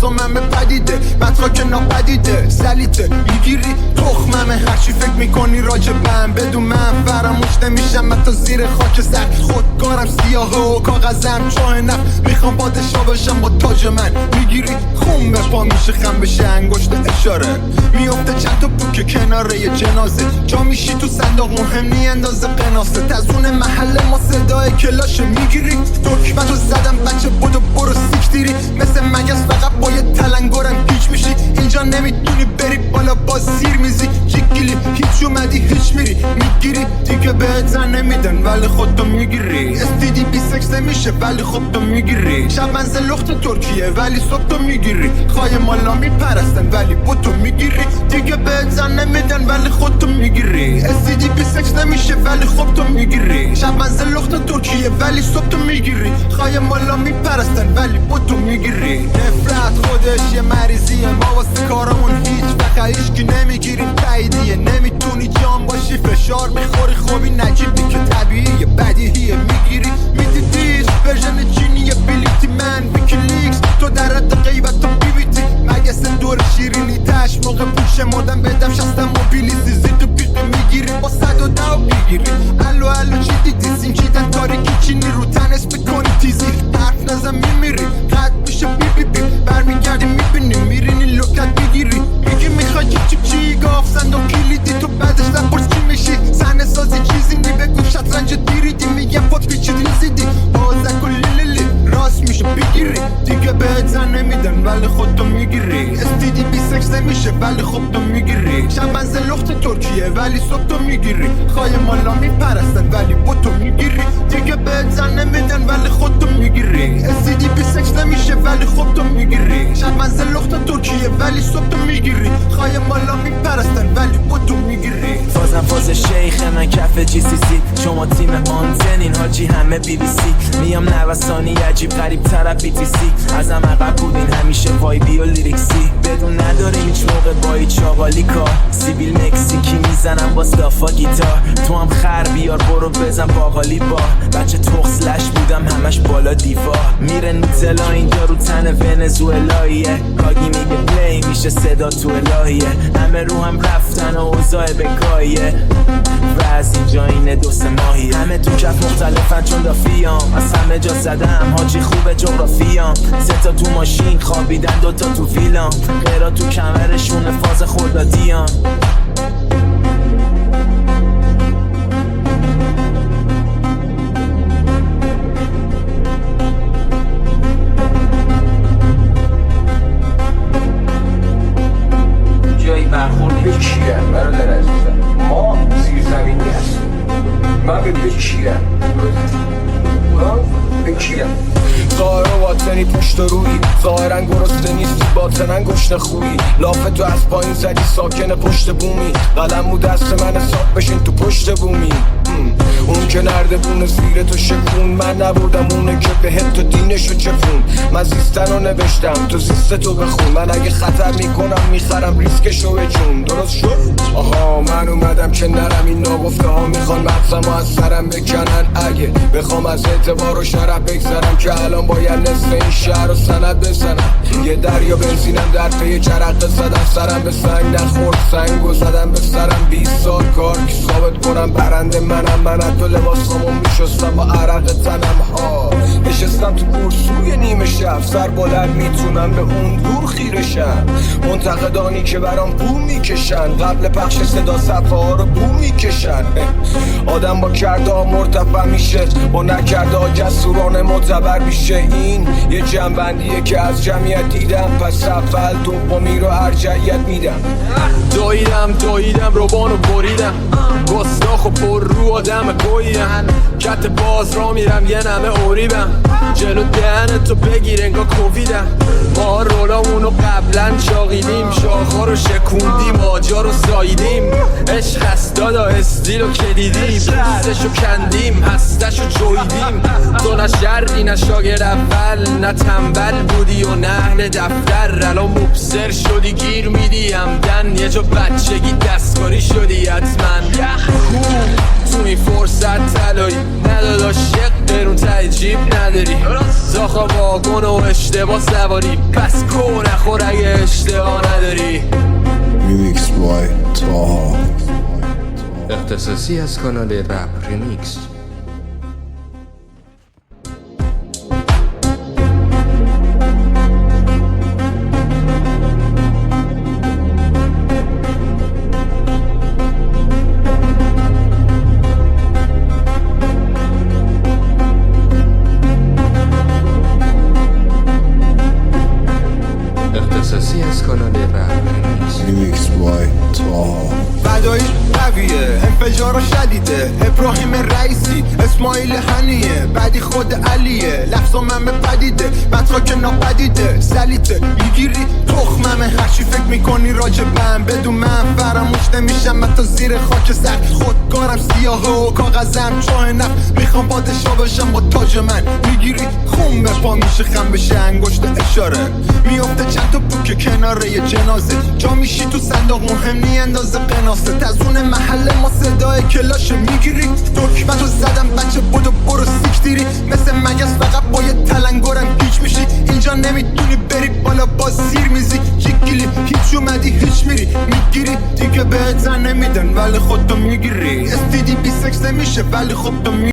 متخممه پدیده متخا که ناپدیده سلیته میگیری تخممه هرچی فکر میکنی راجبم بدون من فراموش نمیشم حتی زیر خاک سخت خودکارم سیاه و کاغذم چاه نفت میخوام پادشاه بشم با تاج من میگیری خون به پا میشه خم بشه انگشت اشاره میفته چند تا پوک کناره یه جنازه جا میشی تو صندوق مهم نی اندازه قناسه تزون محل ما صدای کلاشه میگیری دکمتو زدم بچه بودو برو سیکتیری مثل مگس فقط با یه تلنگرم پیچ میشی اینجا نمیتونی بری بالا با زیر میزی جیگیلی هیچ اومدی هیچ میری میگیری دیگه بهت زن نمیدن ولی خودتو میگیری استیدی بی سکس نمیشه ولی خب تو میگیری شب منزل لخت ترکیه ولی صبح تو میگیری خواهی مالا میپرستن ولی با تو میگیری دیگه بهت زن نمیدن ولی خودتو میگیری استیدی بی سکس نمیشه ولی خب تو میگیری شب منزل لخت ترکیه ولی صبح تو میگیری خواهی مالا میپرستن ولی با تو میگیری نفرت خودش یه مریضیه ما واسه کارمون هیچ وقت هیچکی نمیگیریم تاییدیه نمیتونی جان باشی فشار میخوری خوبی نجیبی که طبیعیه بدیهیه میگیری میدیدیش ورژن چینیه بلیتی من ویکیلیکس تو در رد غیبت تو بیبیتی مگس دور شیرینی تش موقع پوش مردم بدم شستم موبیلیسی زید و پیقه میگیری با 110 بگیری الو چی دیدی سینچیدن تاریکی چینی رو تنس بکنی تیزی حرف نزم میمیری قد میشه بی برمیگردی میبینی میرینی لوکت میگیری میگی میخوای چی گاف صندوق کلیدی تو بعدش نپرس چی میشی صحنه سازی چیزی نی بگو شطرنج دیریدی میگم پات پیچیدی زیدی بازک و لیلیلی راست میشه بگیری دیگه بهت زن نمیدن ولی خودتو میگیری استیدی بی سکس نمیشه ولی خب تو میگیری شب منزل لخت ترکیه ولی صبح تو میگیری خواهی مالا میپرستن ولی با تو میگیری دیگه بهت زن نمیدن ولی خودتو میگیری استیدی بی سکس نمیشه ولی خب تو میگیری شب منزل لخت ترکیه ولی صبح تو میگیری خواهی مالا میپرستن ولی با تو میگیری فازم فاز شیخ من کف جی سی سی شما تیم آنتنین حاجی همه بی بی سی میام نوستانی عجیب غریب تر بی تی سی ازم عقب بودین همیشه وایبی و لیریکسی بدون نداریم هیچ موقع با هیچ آقالی کار سیبیل مکزیکی میزنم با دافا گیتار تو هم خر بیار برو بزن باقالی با بچه تخصلش بودم همش بالا دیوار میره نوتلا اینجا رو تن ونزوئلاییه کاگی میگه پلی میشه صدا تو الهیه همه رو هم رفتن و اوضاع بکاییه و از اینجا اینه 2 ماهیه همه تو کف مختلفن چون دافیام از همه جا زدم حاجی خوب جغرافیام 3 تا تو ماشین خوابیدن 2 تا تو ویلام غیرا تو کمرشون فاز خوردادیان جایی برخورد به کیرم برادر عزیزم ما زیرزمینی هستیم من به کیرم به کیرم ظاهر و باطنی پشت و روی ظاهرن گرسته نیستی باطنن گشنه خویی لاف تو از پایین زدی ساکن پشت بومی قلم و دست من حساب بشین تو پشت بومی اون که نرده بونه زیر تو شکون من نبودم اونه که بهت تو دینشو چفون من زیستن رو نوشتم تو زیست تو بخون من اگه خطر میکنم میخرم ریسکشو به جون درست شد؟ آها من اومدم که نرم این ناگفته ها میخوان مغزم از سرم بکنن اگه بخوام از اعتبار و شرف بگذرم که الان باید نصف این شهر رو سند بزنم یه دریا بنزینم در پی جرقه زدم سرم به سنگ نخورد سنگو زدم به سرم 20 سال کار که ثابت کنم برنده منم من تو لباسامو میشستم با عرق تنم ها نشستم تو کورسوی نیمه شب سر بلند میتونم به اون دور خیرشم منتقدانی که برام بو میکشن قبل پخش صدا صفحه ها رو بو میکشن آدم با کرده ها مرتفع میشه با نکرده ها جسورانه معتبر میشه این یه جنبندیه که از جمعیت دیدم پس اول دومی رو ارجعیت میدم دویدم روبانو بریدم گستاخ و پر رو آدم گویدم کت باز را میرم یه نمه اوریبم جلو دهن تو بگیر انگاه کوویدم ما رولامونو قبلا چاقیدیم شاخا رو شکوندیم آجا رو ساییدیم عشق هست دادا استیل رو کلیدی بوستشو کندیم هستشو جویدیم تو نه شرقی نه شاگرد اول نه تنبل بودی و نه اهل دفتر الان مبصر شدی گیر میدی همدن یه جا بچگی دستکاری شدی حتما تو این فرصت طلایی ندادا شق برون ته جیب نداری زاخا واگن و اشتباه سواری پس گو نخور اگه اشتها نداری. Remix by Taha. اختصاصی از کانال رپ ریمیکس. اختصاصی از کانال رپ ریمیکس. Remix by Taha. فدایش قویه انفجار شدیده ابراهیم رئیسی اسماعیل هنیه بعدی خود علیه لفظا من پدیده بطرا که ناپدیده سلیته میگیری تخممه هرچی فکر میکنی راجبم بدون من فراموش نمیشم حتی زیر خاک سخت خودکارم سیاهه و کاغذم چاه نفت میخوام پادشاه بشم با تاج من میگیری خون به پا میشه خم بشه انگشت اشاره میفته چند تا بوک کناره یه جنازه جا میشی تو صندوق مهم نی اندازه قناسه تزون محل ما صدای کلاشه میگیری دکمتو زدم بچه بودو برو سیکتیری مثل مگس فقط با یه تلنگرم گیج میشی اینجا نمیتونی بری بالا با زیر میزی جیگیلی هیچ اومدی هیچ میری میگیری دیگه بهت نمیدن ولی خودتو میگیری استیدی بی سکس نمیشه ولی خودتو